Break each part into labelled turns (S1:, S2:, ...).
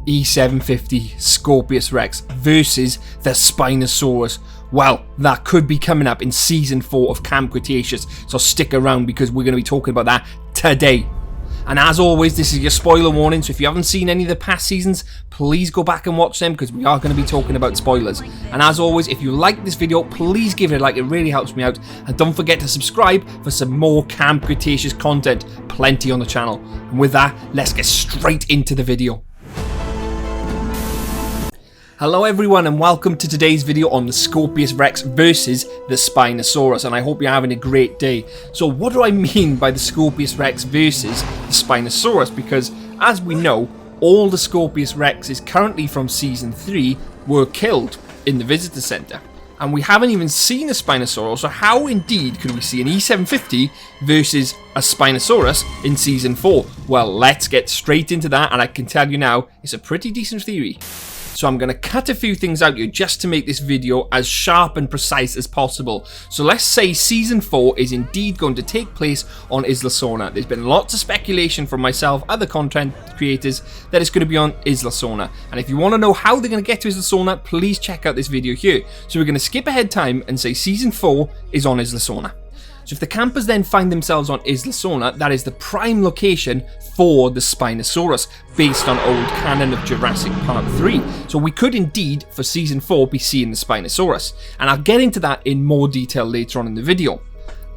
S1: E750 SCORPIUS Rex versus the Spinosaurus. Well, that could be coming up in Season 4 of Camp Cretaceous, so stick around because we're going to be talking about that today. And as always, this is your spoiler warning, so if you haven't seen any of the past seasons, please go back and watch them because we are going to be talking about spoilers. And as always, if you like this video, please give it a like, it really helps me out. And don't forget to subscribe for some more Camp Cretaceous content, plenty on the channel. And with that, let's get straight into the video. Hello everyone and welcome to today's video on the SCORPIUS Rex versus the Spinosaurus, and I hope you're having a great day. So what do I mean by the SCORPIUS Rex versus the Spinosaurus? Because as we know, all the SCORPIUS Rexes currently from Season 3 were killed in the visitor centre. And we haven't even seen a Spinosaurus, so how indeed could we see an E750 versus a Spinosaurus in Season 4? Well, let's get straight into that, and I can tell you now, it's a pretty decent theory. So I'm going to cut a few things out here just to make this video as sharp and precise as possible. So let's say Season 4 is indeed going to take place on Isla Sorna. There's been lots of speculation from myself, other content creators, that it's going to be on Isla Sorna. And if you want to know how they're going to get to Isla Sorna, please check out this video here. So we're going to skip ahead time and say Season 4 is on Isla Sorna. So if the campers then find themselves on Isla Sorna, that is the prime location for the Spinosaurus, based on old canon of Jurassic Park 3. So we could indeed, for Season 4, be seeing the Spinosaurus. And I'll get into that in more detail later on in the video.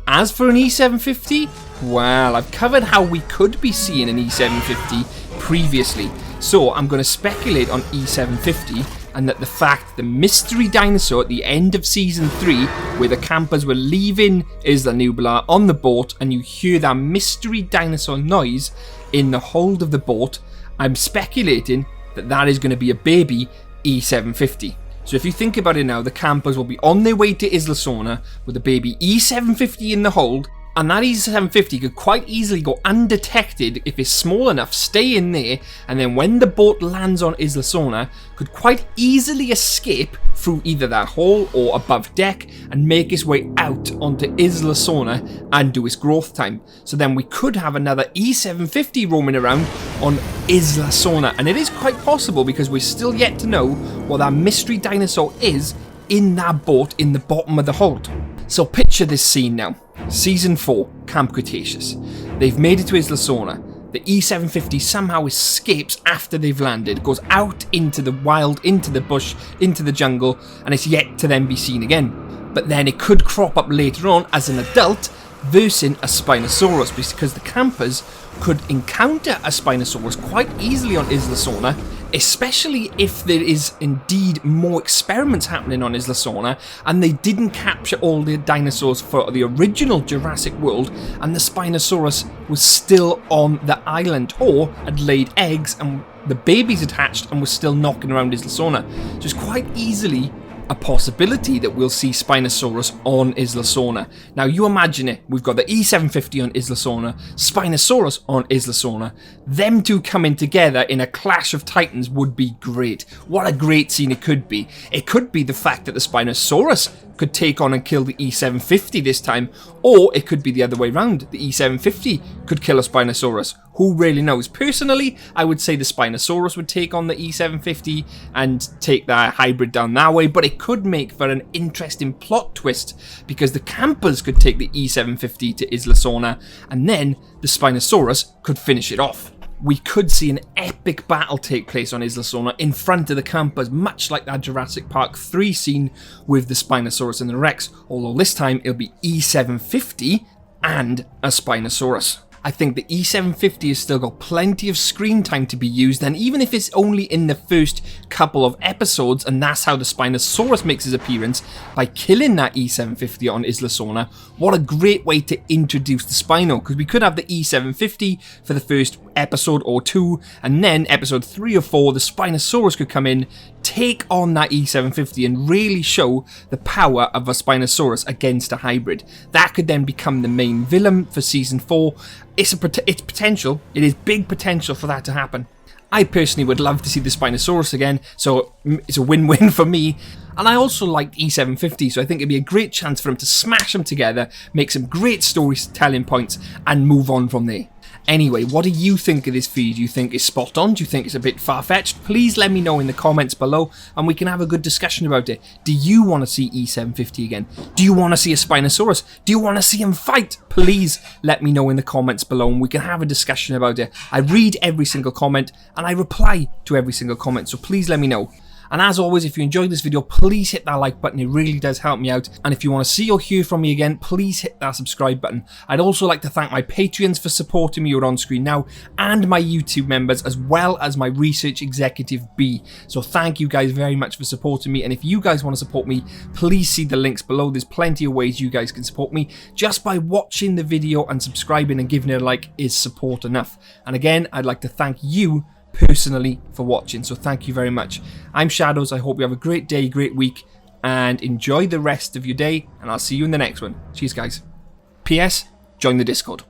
S1: As for an E750, well, I've covered how we could be seeing an E750 previously. So I'm going to speculate on E750, and that the fact the mystery dinosaur at the end of Season 3, where the campers were leaving Isla Nublar on the boat and you hear that mystery dinosaur noise in the hold of the boat, I'm speculating that that is going to be a baby E750. So if you think about it now, the campers will be on their way to Isla Sorna with a baby E750 in the hold, and that E750 could quite easily go undetected if it's small enough, stay in there, and then when the boat lands on Isla Sorna, could quite easily escape through either that hole or above deck and make its way out onto Isla Sorna and do its growth time. So then we could have another E750 roaming around on Isla Sorna, and it is quite possible because we're still yet to know what that mystery dinosaur is in that boat in the bottom of the hold. So picture this scene now. Season 4, Camp Cretaceous. They've made it to Isla Sorna. The E750 somehow escapes after they've landed, goes out into the wild, into the bush, into the jungle, and it's yet to then be seen again. But then it could crop up later on as an adult versus a Spinosaurus, because the campers could encounter a Spinosaurus quite easily on Isla Sorna, especially if there is indeed more experiments happening on Isla Sorna and they didn't capture all the dinosaurs for the original Jurassic World and the Spinosaurus was still on the island or had laid eggs and the babies had hatched and was still knocking around Isla Sorna. So it's quite easily a possibility that we'll see Spinosaurus on Isla Sorna. Now you imagine it, we've got the E750 on Isla Sorna, Spinosaurus on Isla Sorna. Them two coming together in a clash of titans would be great. What a great scene it could be. It could be the fact that the Spinosaurus could take on and kill the E750 this time, or it could be the other way around. The E750 could kill a Spinosaurus. Who really knows? Personally, I would say the Spinosaurus would take on the E750 and take that hybrid down that way, but it could make for an interesting plot twist because the campers could take the E750 to Isla Sorna and then the Spinosaurus could finish it off. We could see an epic battle take place on Isla Sorna in front of the campers, much like that Jurassic Park 3 scene with the Spinosaurus and the Rex, although this time it'll be E750 and a Spinosaurus. I think the E750 has still got plenty of screen time to be used, and even if it's only in the first couple of episodes, and that's how the Spinosaurus makes his appearance, by killing that E750 on Isla Sorna, what a great way to introduce the Spino, because we could have the E750 for the first episode or two, and then episode 3 or 4, the Spinosaurus could come in, take on that E750 and really show the power of a Spinosaurus against a hybrid. That could then become the main villain for Season 4. It's potential. It is big potential for that to happen. I personally would love to see the Spinosaurus again, so it's a win-win for me. And I also liked E750, so I think it'd be a great chance for them to smash them together, make some great storytelling points, and move on from there. Anyway, what do you think of this video? Do you think it's spot on? Do you think it's a bit far-fetched? Please let me know in the comments below and we can have a good discussion about it. Do you want to see E750 again? Do you want to see a Spinosaurus? Do you want to see him fight? Please let me know in the comments below and we can have a discussion about it. I read every single comment and I reply to every single comment, so please let me know. And as always, if you enjoyed this video, please hit that like button. It really does help me out. And if you want to see or hear from me again, please hit that subscribe button. I'd also like to thank my Patreons for supporting me who are on screen now, and my YouTube members, as well as my research executive B. So thank you guys very much for supporting me. And if you guys want to support me, please see the links below. There's plenty of ways you guys can support me. Just by watching the video and subscribing and giving it a like is support enough. And again, I'd like to thank you personally for watching, so thank you very much. I'm Shadows. I hope you have a great day, great week, and enjoy the rest of your day, and I'll see you in the next one. Cheers guys. PS, join the Discord.